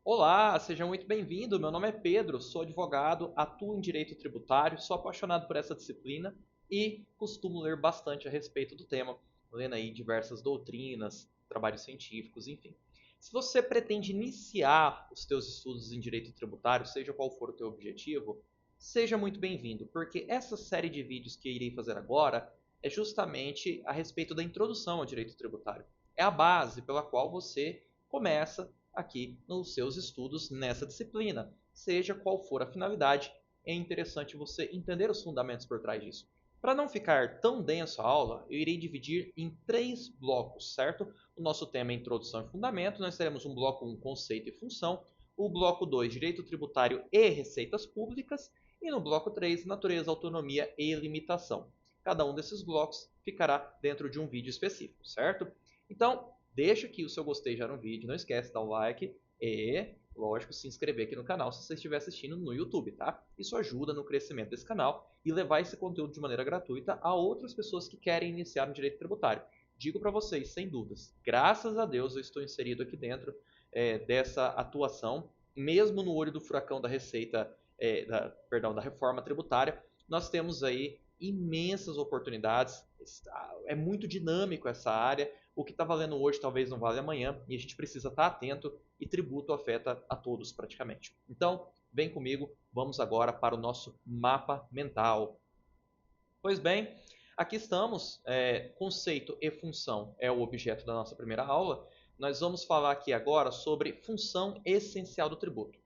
Olá, seja muito bem-vindo. Meu nome é Pedro, sou advogado, atuo em direito tributário, sou apaixonado por essa disciplina e costumo ler bastante a respeito do tema, lendo aí diversas doutrinas, trabalhos científicos, enfim. Se você pretende iniciar os teus estudos em direito tributário, seja qual for o teu objetivo, seja muito bem-vindo, porque essa série de vídeos que irei fazer agora é justamente a respeito da introdução ao direito tributário. É a base pela qual você começa aqui nos seus estudos nessa disciplina. Seja qual for a finalidade, é interessante você entender os fundamentos por trás disso. Para não ficar tão denso a aula, eu irei dividir em três blocos, certo? O nosso tema é Introdução e Fundamento, nós teremos um bloco 1, Conceito e Função, o bloco 2, Direito Tributário e Receitas Públicas, e no bloco 3, Natureza, Autonomia e Limitação. Cada um desses blocos ficará dentro de um vídeo específico, certo? Então, deixa aqui o seu gostei já no vídeo, não esquece de dar o like e, lógico, se inscrever aqui no canal se você estiver assistindo no YouTube, tá? Isso ajuda no crescimento desse canal e levar esse conteúdo de maneira gratuita a outras pessoas que querem iniciar no direito tributário. Digo para vocês, sem dúvidas, graças a Deus eu estou inserido aqui dentro dessa atuação, mesmo no olho do furacão da Receita, perdão, da reforma tributária, nós temos aí imensas oportunidades, é muito dinâmico essa área, o que está valendo hoje talvez não vale amanhã e a gente precisa estar atento e tributo afeta a todos praticamente. Então, vem comigo, vamos agora para o nosso mapa mental. Pois bem, aqui estamos, conceito e função é o objeto da nossa primeira aula. Nós vamos falar aqui agora sobre função essencial do tributo.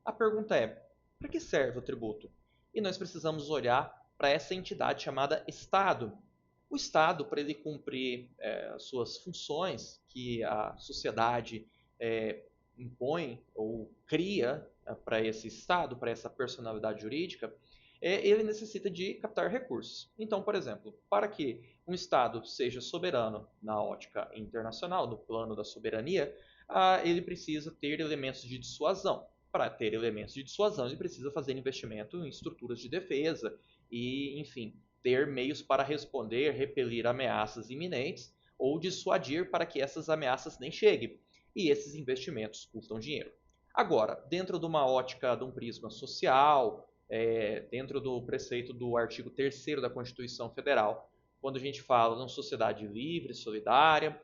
A pergunta é, para que serve o tributo? E nós precisamos olhar para essa entidade chamada Estado. O Estado, para ele cumprir as suas funções que a sociedade impõe ou cria para esse Estado, para essa personalidade jurídica, ele necessita de captar recursos. Então, por exemplo, para que um Estado seja soberano na ótica internacional, no plano da soberania, ele precisa ter elementos de dissuasão. Para ter elementos de dissuasão, ele precisa fazer investimento em estruturas de defesa e, enfim, ter meios para responder, repelir ameaças iminentes ou dissuadir para que essas ameaças nem cheguem. E esses investimentos custam dinheiro. Agora, dentro de uma ótica de um prisma social, dentro do preceito do artigo 3º da Constituição Federal, quando a gente fala numa sociedade livre, solidária,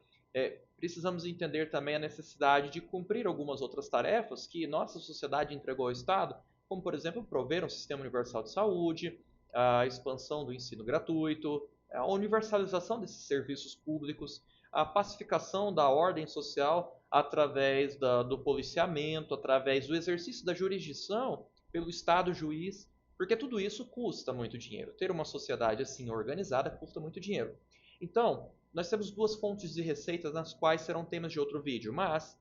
precisamos entender também a necessidade de cumprir algumas outras tarefas que nossa sociedade entregou ao Estado, como, por exemplo, prover um sistema universal de saúde, a expansão do ensino gratuito, a universalização desses serviços públicos, a pacificação da ordem social através do policiamento, através do exercício da jurisdição pelo Estado juiz, porque tudo isso custa muito dinheiro. Ter uma sociedade assim organizada custa muito dinheiro. Então, nós temos duas fontes de receitas nas quais serão temas de outro vídeo, mas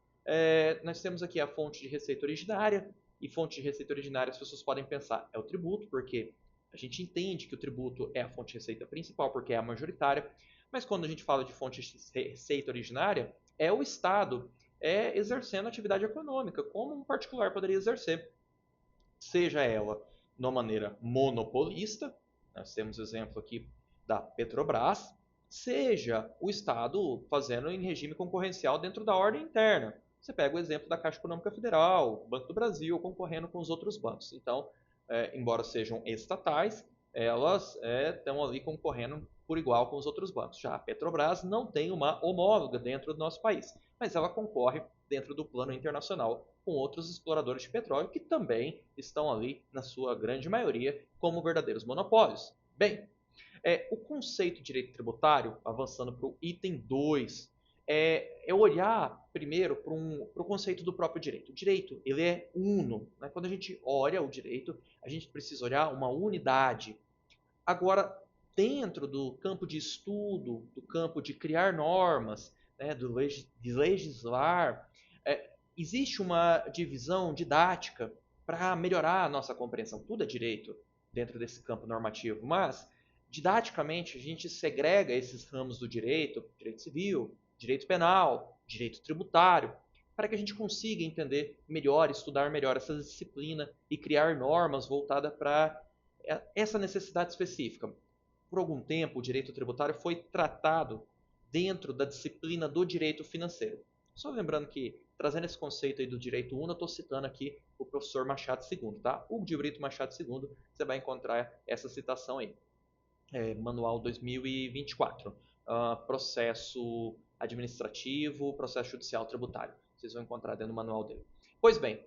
nós temos aqui a fonte de receita originária, e fonte de receita originária as pessoas podem pensar é o tributo, porque a gente entende que o tributo é a fonte de receita principal, porque é a majoritária, mas quando a gente fala de fonte de receita originária, é o Estado exercendo atividade econômica, como um particular poderia exercer, seja ela de uma maneira monopolista, nós temos exemplo aqui da Petrobras, seja o Estado fazendo em regime concorrencial dentro da ordem interna. Você pega o exemplo da Caixa Econômica Federal, Banco do Brasil, concorrendo com os outros bancos. Então, embora sejam estatais, elas estão ali concorrendo por igual com os outros bancos. Já a Petrobras não tem uma homóloga dentro do nosso país, mas ela concorre dentro do plano internacional com outros exploradores de petróleo que também estão ali, na sua grande maioria, como verdadeiros monopólios. Bem, o conceito de direito tributário, avançando para o item 2, é olhar primeiro para o conceito do próprio direito. O direito ele é uno. Né? Quando a gente olha o direito, a gente precisa olhar uma unidade. Agora, dentro do campo de estudo, do campo de criar normas, né, de legislar, existe uma divisão didática para melhorar a nossa compreensão. Tudo é direito dentro desse campo normativo, mas didaticamente a gente segrega esses ramos do direito, direito civil, direito penal, direito tributário, para que a gente consiga entender melhor, estudar melhor essa disciplina e criar normas voltadas para essa necessidade específica. Por algum tempo, o direito tributário foi tratado dentro da disciplina do direito financeiro. Só lembrando que trazendo esse conceito aí do direito uno, eu estou citando aqui o professor Machado II, tá? Hugo de Brito Machado II, você vai encontrar essa citação aí. Manual 2024, processo administrativo, processo judicial tributário. Vocês vão encontrar dentro do manual dele. Pois bem,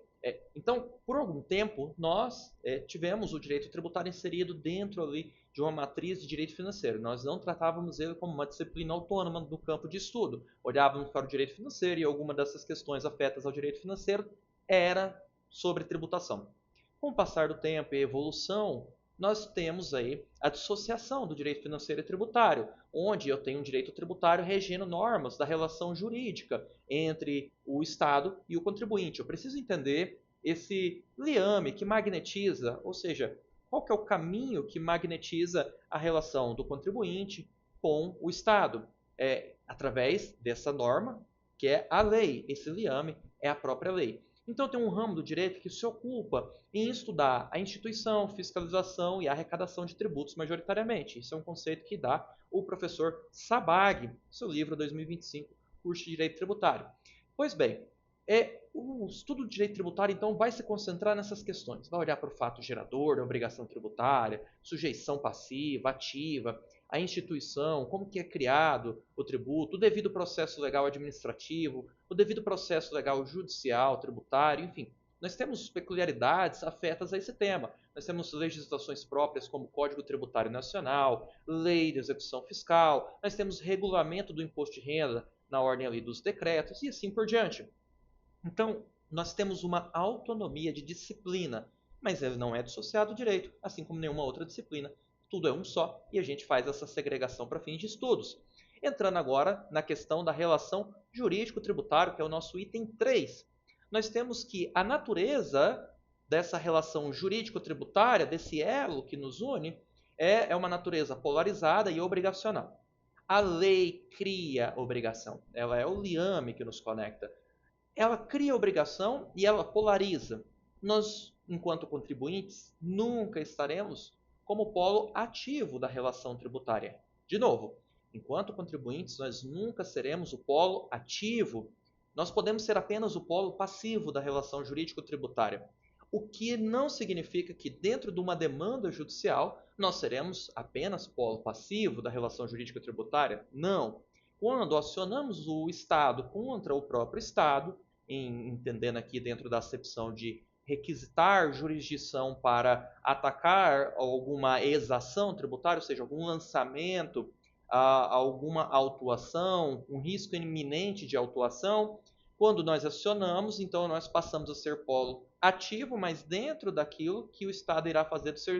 então, por algum tempo, nós tivemos o direito tributário inserido dentro ali de uma matriz de direito financeiro. Nós não tratávamos ele como uma disciplina autônoma do campo de estudo. Olhávamos para o direito financeiro e alguma dessas questões afetas ao direito financeiro era sobre tributação. Com o passar do tempo e a evolução, nós temos aí a dissociação do direito financeiro e tributário, onde eu tenho um direito tributário regendo normas da relação jurídica entre o Estado e o contribuinte. Eu preciso entender esse liame que magnetiza, ou seja, qual que é o caminho que magnetiza a relação do contribuinte com o Estado? Através dessa norma, que é a lei. Esse liame é a própria lei. Então tem um ramo do direito que se ocupa em estudar a instituição, fiscalização e arrecadação de tributos majoritariamente. Isso é um conceito que dá o professor Sabag, seu livro 2025, curso de Direito Tributário. Pois bem, o estudo do direito tributário então vai se concentrar nessas questões. Vai olhar para o fato gerador da obrigação tributária, sujeição passiva, ativa, a instituição, como que é criado o tributo, o devido processo legal administrativo, o devido processo legal judicial, tributário, enfim. Nós temos peculiaridades afetas a esse tema. Nós temos legislações próprias como o Código Tributário Nacional, Lei de Execução Fiscal, nós temos regulamento do imposto de renda na ordem ali dos decretos e assim por diante. Então, nós temos uma autonomia de disciplina, mas ele não é dissociado do direito, assim como nenhuma outra disciplina. Tudo é um só e a gente faz essa segregação para fins de estudos. Entrando agora na questão da relação jurídico-tributário, que é o nosso item 3. Nós temos que a natureza dessa relação jurídico-tributária, desse elo que nos une, é uma natureza polarizada e obrigacional. A lei cria obrigação, ela é o liame que nos conecta. Ela cria obrigação e ela polariza. Nós, enquanto contribuintes, nunca estaremos como polo ativo da relação tributária. De novo, enquanto contribuintes, nós nunca seremos o polo ativo. Nós podemos ser apenas o polo passivo da relação jurídico-tributária. O que não significa que dentro de uma demanda judicial nós seremos apenas polo passivo da relação jurídico-tributária? Não. Quando acionamos o Estado contra o próprio Estado, entendendo aqui dentro da acepção de requisitar jurisdição para atacar alguma exação tributária, ou seja, algum lançamento, alguma autuação, um risco iminente de autuação. Quando nós acionamos, então nós passamos a ser polo ativo, mas dentro daquilo que o Estado irá fazer do seu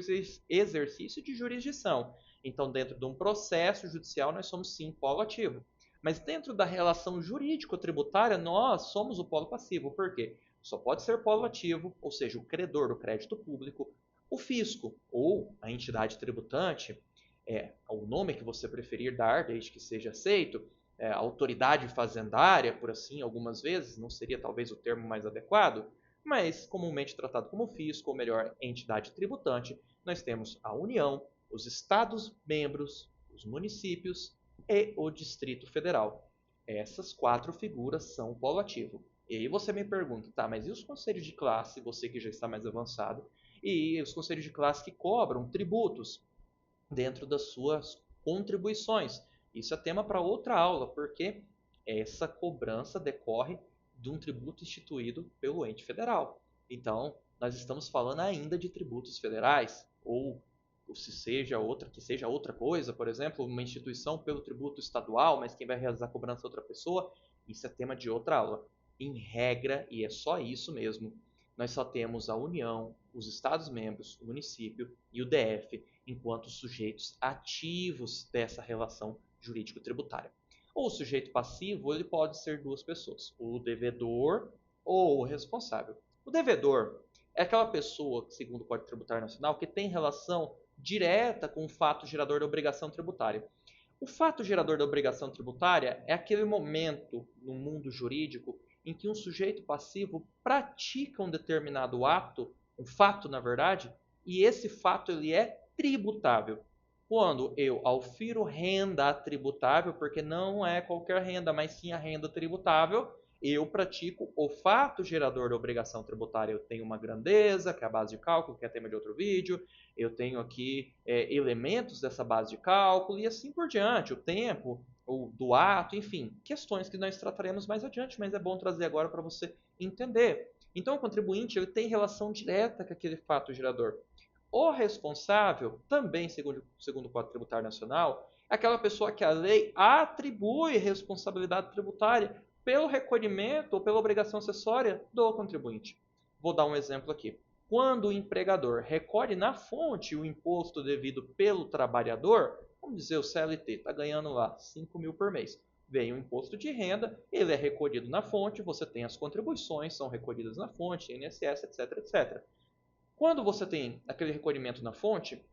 exercício de jurisdição. Então, dentro de um processo judicial, nós somos sim polo ativo. Mas dentro da relação jurídico-tributária, nós somos o polo passivo. Por quê? Só pode ser polo ativo, ou seja, o credor do crédito público, o fisco ou a entidade tributante, o nome que você preferir dar, desde que seja aceito, a autoridade fazendária, por assim, algumas vezes, não seria talvez o termo mais adequado, mas comumente tratado como fisco, ou melhor, entidade tributante, nós temos a União, os Estados-membros, os municípios e o Distrito Federal. Essas 4 figuras são o polo ativo. E aí você me pergunta, tá, mas e os conselhos de classe, você que já está mais avançado, e os conselhos de classe que cobram tributos dentro das suas contribuições? Isso é tema para outra aula, porque essa cobrança decorre de um tributo instituído pelo ente federal. Então, nós estamos falando ainda de tributos federais, ou se seja outra, que seja outra coisa, por exemplo, uma instituição pelo tributo estadual, mas quem vai realizar a cobrança é outra pessoa, isso é tema de outra aula. Em regra, e é só isso mesmo, nós só temos a União, os Estados-membros, o município e o DF enquanto sujeitos ativos dessa relação jurídico-tributária. Ou o sujeito passivo, ele pode ser 2 pessoas, o devedor ou o responsável. O devedor é aquela pessoa, segundo o Código Tributário Nacional, que tem relação direta com o fato gerador da obrigação tributária. O fato gerador da obrigação tributária é aquele momento no mundo jurídico em que um sujeito passivo pratica um determinado ato, um fato na verdade, e esse fato ele é tributável. Quando eu aufiro renda tributável, porque não é qualquer renda, mas sim a renda tributável, eu pratico o fato gerador da obrigação tributária. Eu tenho uma grandeza, que é a base de cálculo, que é tema de outro vídeo. Eu tenho aqui elementos dessa base de cálculo e assim por diante. O tempo, do ato, enfim, questões que nós trataremos mais adiante, mas é bom trazer agora para você entender. Então, o contribuinte ele tem relação direta com aquele fato gerador. O responsável, também segundo o Código Tributário Nacional, é aquela pessoa que a lei atribui responsabilidade tributária pelo recolhimento ou pela obrigação acessória do contribuinte. Vou dar um exemplo aqui. Quando o empregador recolhe na fonte o imposto devido pelo trabalhador, vamos dizer o CLT está ganhando lá 5 mil por mês. Vem o imposto de renda, ele é recolhido na fonte, você tem as contribuições, são recolhidas na fonte, INSS, etc, etc. Quando você tem aquele recolhimento na fonte,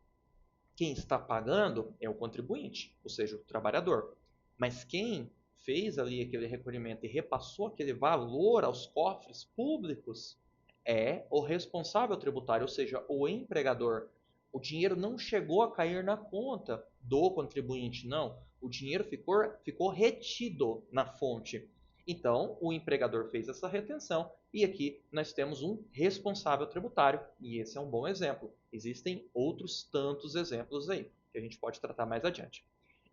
quem está pagando é o contribuinte, ou seja, o trabalhador. Mas quem fez ali aquele recolhimento e repassou aquele valor aos cofres públicos é o responsável tributário, ou seja, o empregador. O dinheiro não chegou a cair na conta do contribuinte, não. O dinheiro ficou retido na fonte. Então, o empregador fez essa retenção e aqui nós temos um responsável tributário e esse é um bom exemplo. Existem outros tantos exemplos aí que a gente pode tratar mais adiante.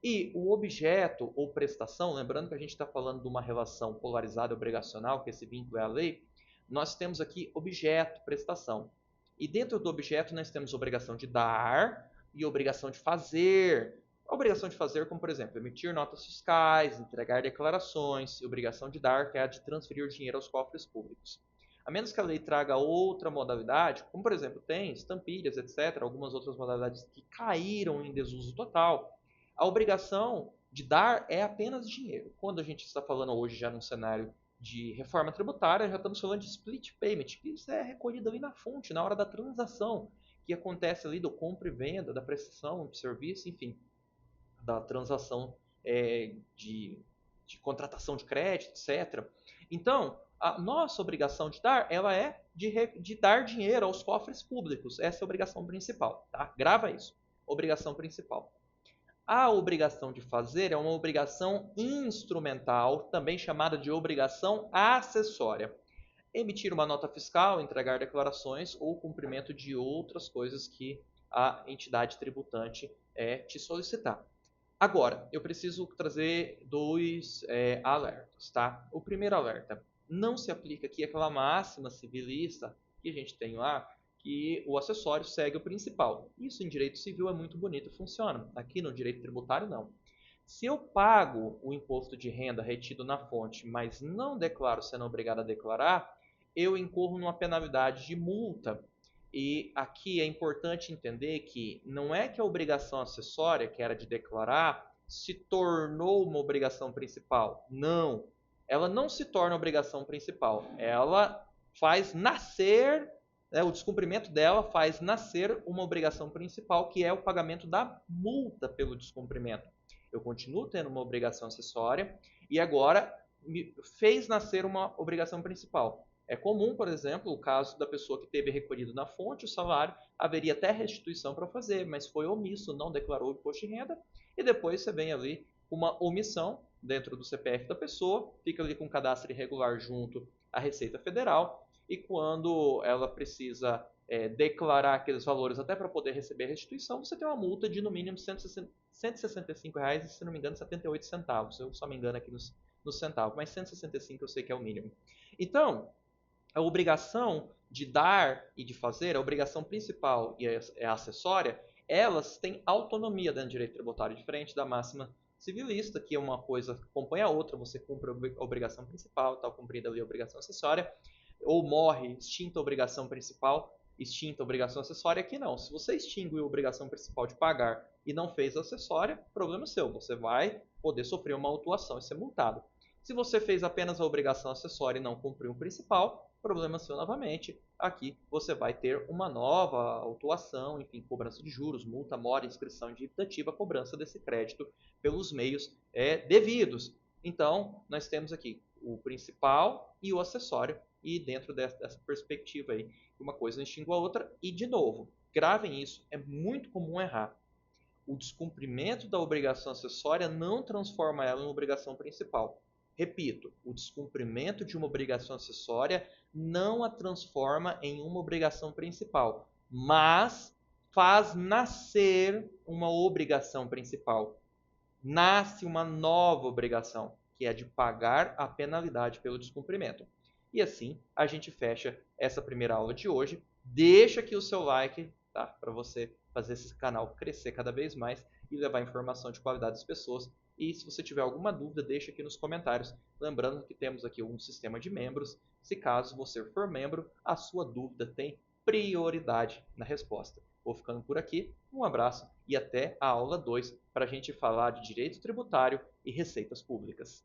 E o objeto ou prestação, lembrando que a gente está falando de uma relação polarizada obrigacional, que esse vínculo é a lei, nós temos aqui objeto, prestação. E dentro do objeto nós temos obrigação de dar e obrigação de fazer. A obrigação de fazer, como por exemplo, emitir notas fiscais, entregar declarações, e obrigação de dar, que é a de transferir dinheiro aos cofres públicos. A menos que a lei traga outra modalidade, como por exemplo tem estampilhas, etc., algumas outras modalidades que caíram em desuso total, a obrigação de dar é apenas dinheiro. Quando a gente está falando hoje já num cenário de reforma tributária, já estamos falando de split payment, que isso é recolhido ali na fonte, na hora da transação, que acontece ali do compra e venda, da prestação de serviço, enfim, da transação de contratação de crédito, etc. Então, a nossa obrigação de dar, ela é de dar dinheiro aos cofres públicos. Essa é a obrigação principal, tá? Grava isso. Obrigação principal. A obrigação de fazer é uma obrigação instrumental, também chamada de obrigação acessória. Emitir uma nota fiscal, entregar declarações ou cumprimento de outras coisas que a entidade tributante te solicitar. Agora, eu preciso trazer dois alertas, tá? O primeiro alerta, não se aplica aqui aquela máxima civilista que a gente tem lá, que o acessório segue o principal. Isso em direito civil é muito bonito e funciona. Aqui no direito tributário, não. Se eu pago o imposto de renda retido na fonte, mas não declaro sendo obrigado a declarar, eu incorro numa penalidade de multa. E aqui é importante entender que não é que a obrigação acessória, que era de declarar, se tornou uma obrigação principal. Não. Ela não se torna obrigação principal. Ela faz nascer, o descumprimento dela faz nascer uma obrigação principal, que é o pagamento da multa pelo descumprimento. Eu continuo tendo uma obrigação acessória e agora fez nascer uma obrigação principal. É comum, por exemplo, o caso da pessoa que teve recolhido na fonte o salário, haveria até restituição para fazer, mas foi omisso, não declarou o imposto de renda, e depois você vem ali com uma omissão dentro do CPF da pessoa, fica ali com o cadastro irregular junto à Receita Federal, e quando ela precisa declarar aqueles valores até para poder receber a restituição, você tem uma multa de no mínimo R$ 165 reais e, se não me engano, 78 centavos. Eu só me engano aqui nos centavos, mas 165 eu sei que é o mínimo. Então, a obrigação de dar e de fazer, a obrigação principal e a acessória, elas têm autonomia dentro do direito tributário, diferente da máxima civilista, que é uma coisa acompanha a outra, você cumpre a obrigação principal, está cumprida ali a obrigação acessória, ou morre extinta a obrigação principal, extinta a obrigação acessória. Aqui não, se você extinguiu a obrigação principal de pagar e não fez a acessória, problema seu, você vai poder sofrer uma autuação e ser multado. Se você fez apenas a obrigação acessória e não cumpriu o principal, problema seu novamente. Aqui você vai ter uma nova autuação, enfim, cobrança de juros, multa, mora, inscrição de dívida, cobrança desse crédito pelos meios devidos. Então, nós temos aqui o principal e o acessório, e dentro dessa perspectiva aí, uma coisa extingue a outra, e de novo, gravem isso, é muito comum errar. O descumprimento da obrigação acessória não transforma ela em obrigação principal. Repito, o descumprimento de uma obrigação acessória não a transforma em uma obrigação principal, mas faz nascer uma obrigação principal. Nasce uma nova obrigação, que é a de pagar a penalidade pelo descumprimento. E assim a gente fecha essa primeira aula de hoje. Deixa aqui o seu like, tá? Para você fazer esse canal crescer cada vez mais e levar informação de qualidade às pessoas. E se você tiver alguma dúvida, deixa aqui nos comentários. Lembrando que temos aqui um sistema de membros. Se caso você for membro, a sua dúvida tem prioridade na resposta. Vou ficando por aqui. Um abraço e até a aula 2 para a gente falar de direito tributário e receitas públicas.